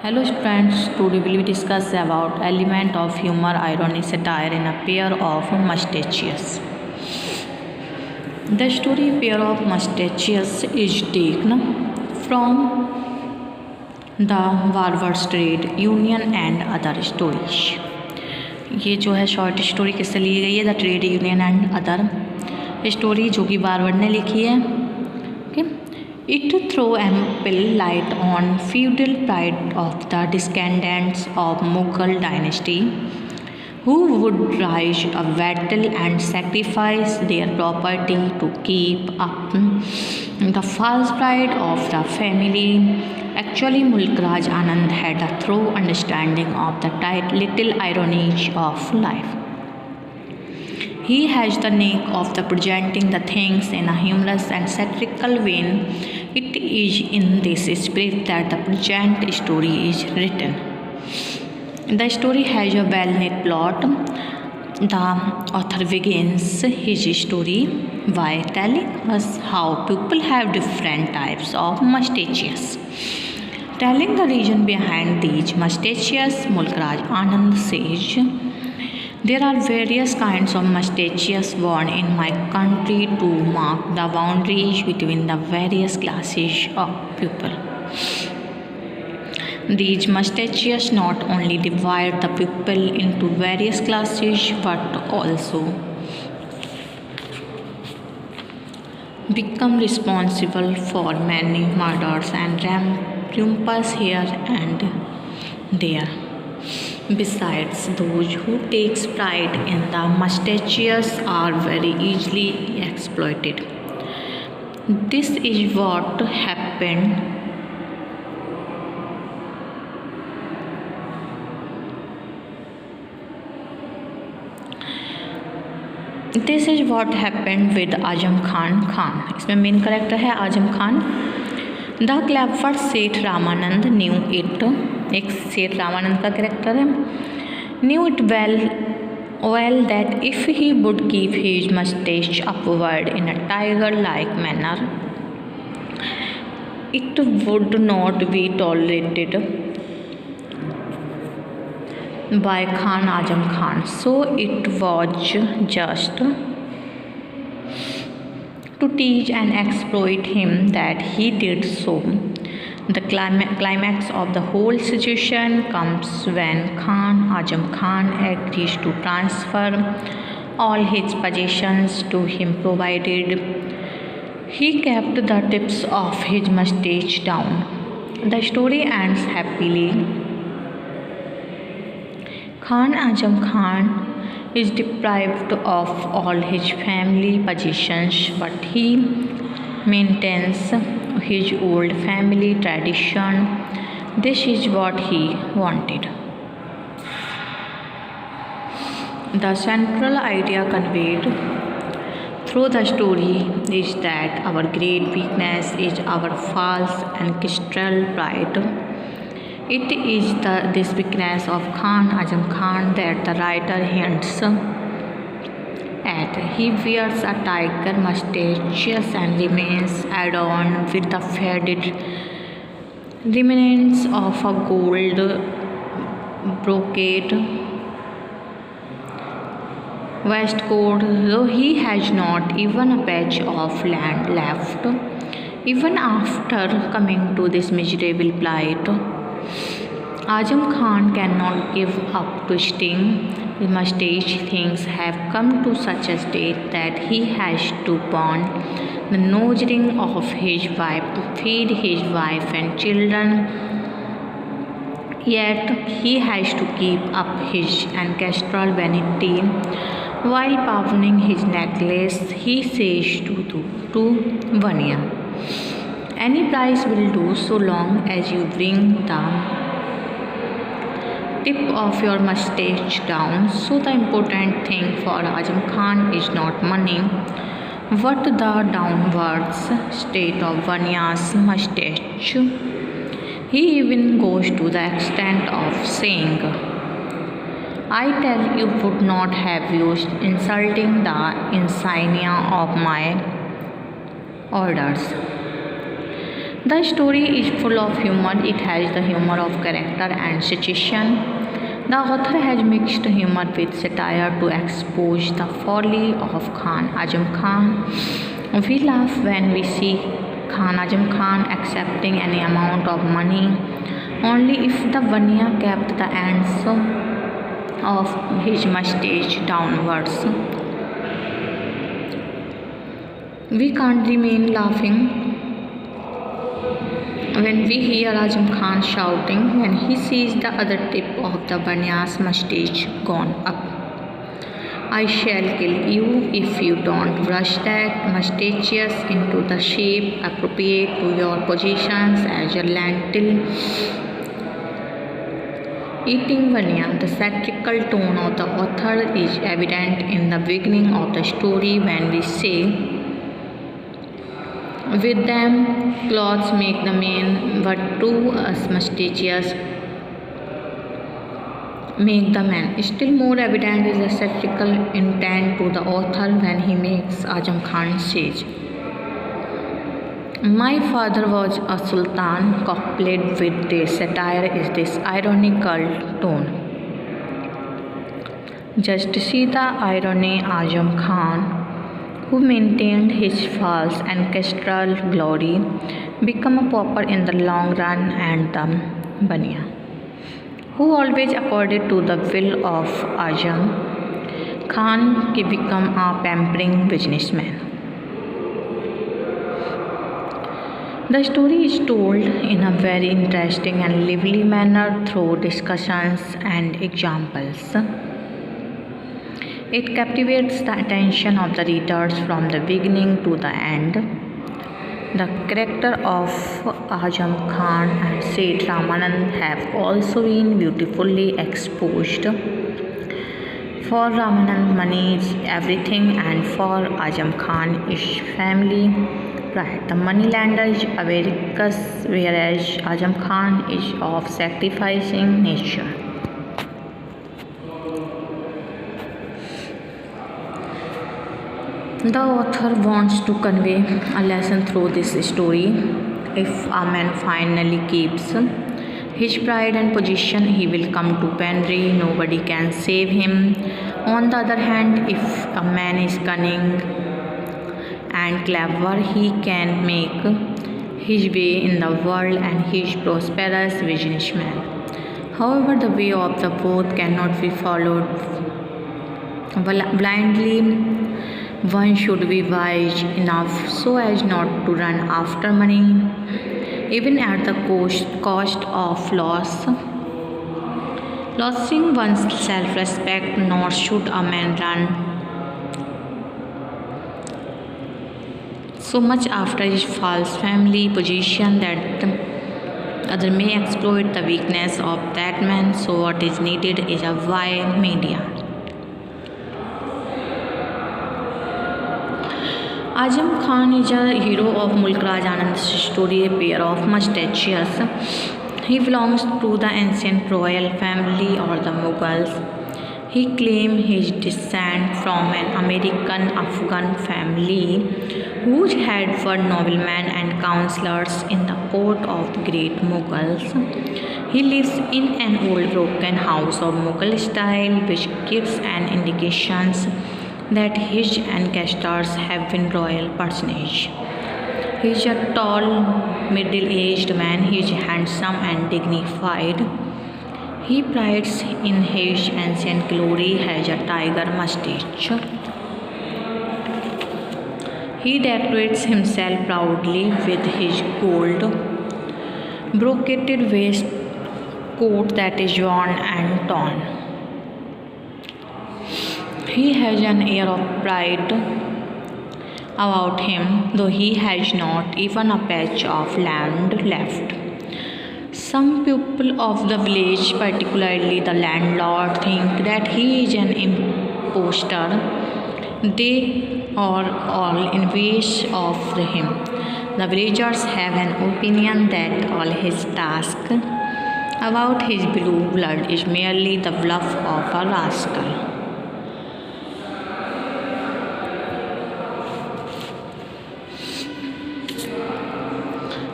Hello students, today we will discuss about element of humor, irony, satire in a pair of mustachios. The story pair of mustachios is taken from the Harvard Trade Union and other stories. ये जो है short story किससे ली गई है? The trade union and other story, जो कि बारवर्ड ने लिखी है. It threw ample light on feudal pride of the descendants of Mughal dynasty, who would raise a battle and sacrifice their property to keep up the false pride of the family. Actually, Mulkraj Anand had a thorough understanding of the tight little ironies of life. He has the knack of presenting the things in a humorous and satirical vein. It is in this spirit that the present story is written. The story has a well-knit plot. The author begins his story by telling us how people have different types of mustaches. Telling the reason behind these mustaches, Mulkraj Anand says, there are various kinds of mustaches worn in my country to mark the boundaries between the various classes of people. These mustaches not only divide the people into various classes but also become responsible for many murders and rumpus here and there. Besides, those who take pride in the mustaches are very easily exploited. This is what happened with Azam Khan. इसमें main character है Azam Khan. The clever सेठ Ramanand knew it, एक सेठ रामानंद का character है, knew it well that if he would keep his mustache upward in a tiger-like manner, it would not be tolerated by Khan Azam Khan. So it was just to tease and exploit him that he did so. The climax of the whole situation comes when Khan Azam Khan agrees to transfer all his possessions to him provided he kept the tips of his mustache down. The story ends happily. Khan Azam Khan is deprived of all his family possessions, but he maintains his old family tradition. This is what he wanted. The central idea conveyed through the story is that our great weakness is our false ancestral pride. It is this weakness of Khan Azam Khan that the writer hints at. He wears a tiger mustache and remains adorned with the faded remnants of a gold brocade waistcoat, though he has not even a patch of land left, even after coming to this miserable plight. Azam Khan cannot give up twisting his mustache. Things have come to such a state that he has to burn the nose ring of his wife to feed his wife and children. Yet he has to keep up his ancestral vanity while pawning his necklace. He says to Vanya, any price will do so long as you bring the tip of your mustache down. So the important thing for Azam Khan is not money, but the downwards state of Vanya's mustache. He even goes to the extent of saying, I tell you would not have used insulting the insignia of my orders. The story is full of humor. It has the humor of character and situation. The author has mixed humor with satire to expose the folly of Khan Azam Khan. We laugh when we see Khan Azam Khan accepting any amount of money only if the Vanya kept the ends of his mustache downwards. We can't remain laughing when we hear Azam Khan shouting when he sees the other tip of the Banya's mustache gone up. I shall kill you if you don't brush that mustaches into the shape appropriate to your positions as a lentil eating Vanya. The satirical tone of the author is evident in the beginning of the story when we say, with them clothes make the man, but to us mustaches make the man. Still more evident is the satirical intent to the author when he makes Azam Khan says, my father was a sultan, coupled with this satire is this ironical tone. Just see the irony. Azam Khan, who maintained his false ancestral glory, become a pauper in the long run, and the Bania, who always accorded to the will of Azam Khan, become a pampering businessman. The story is told in a very interesting and lively manner through discussions and examples. It captivates the attention of the readers from the beginning to the end. The character of Azam Khan and Seth Ramanand have also been beautifully exposed. For Ramanand, money is everything, and for Azam Khan is family. Right, the moneylender is avaricious, whereas Azam Khan is of sacrificing nature. The author wants to convey a lesson through this story. If a man finally keeps his pride and position, he will come to penury. Nobody can save him. On the other hand, if a man is cunning and clever, he can make his way in the world and he is prosperous businessman. However, the way of the both cannot be followed blindly. One should be wise enough so as not to run after money, even at the cost of losing one's self-respect. Nor should a man run so much after his false family position that other may exploit the weakness of that man. So what is needed is a wise medium. Azam Khan is a hero of Mulk Raj Anand's story, a pair of mustaches. He belongs to the ancient royal family or the Mughals. He claimed his descent from an American Afghan family whose heads were noblemen and councillors in the court of the great Mughals. He lives in an old broken house of Mughal style, which gives an indication that his ancestors have been royal personages. He is a tall, middle-aged man. He is handsome and dignified. He prides in his ancient glory, has a tiger mustache. He decorates himself proudly with his gold brocaded waistcoat that is worn and torn. He has an air of pride about him, though he has not even a patch of land left. Some people of the village, particularly the landlord, think that he is an impostor. They are all envious of him. The villagers have an opinion that all his task about his blue blood is merely the bluff of a rascal.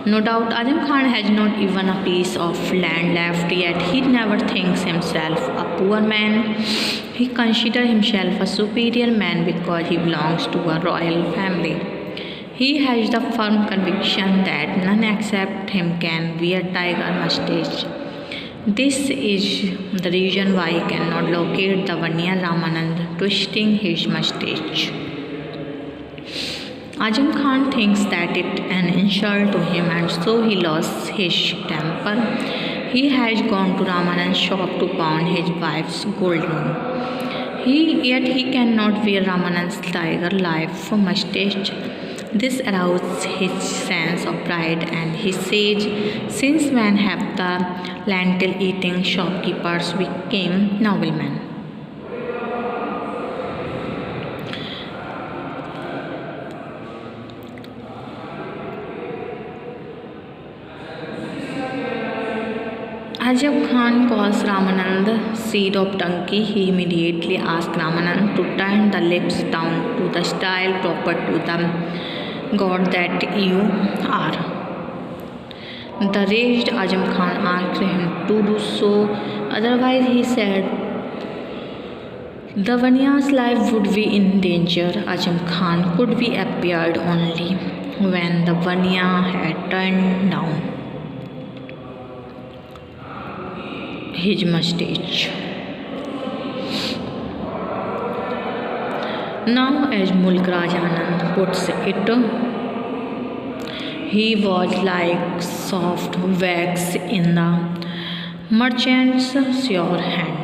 No doubt Azam Khan has not even a piece of land left, yet he never thinks himself a poor man. He considers himself a superior man because he belongs to a royal family. He has the firm conviction that none except him can wear tiger mustache. This is the reason why he cannot locate the Vanya Ramanand twisting his mustache. Azam Khan thinks that it an insult to him and so he lost his temper. He has gone to Ramanand's shop to pawn his wife's gold ring. Yet he cannot wear Ramanand's tiger life mustache. This arouses his sense of pride and he says, since when have the lentil-eating shopkeepers become noblemen? Azam Khan calls Ramanand seed of donkey. He immediately asks Ramanand to turn the lips down to the style proper to the god that you are. The raged Azam Khan asked him to do so, otherwise he said the Vanya's life would be in danger. Azam Khan could be appeared only when the Vanya had turned down his mustache. Now, as Mulk Raj Anand puts it, he was like soft wax in the merchant's sure hand.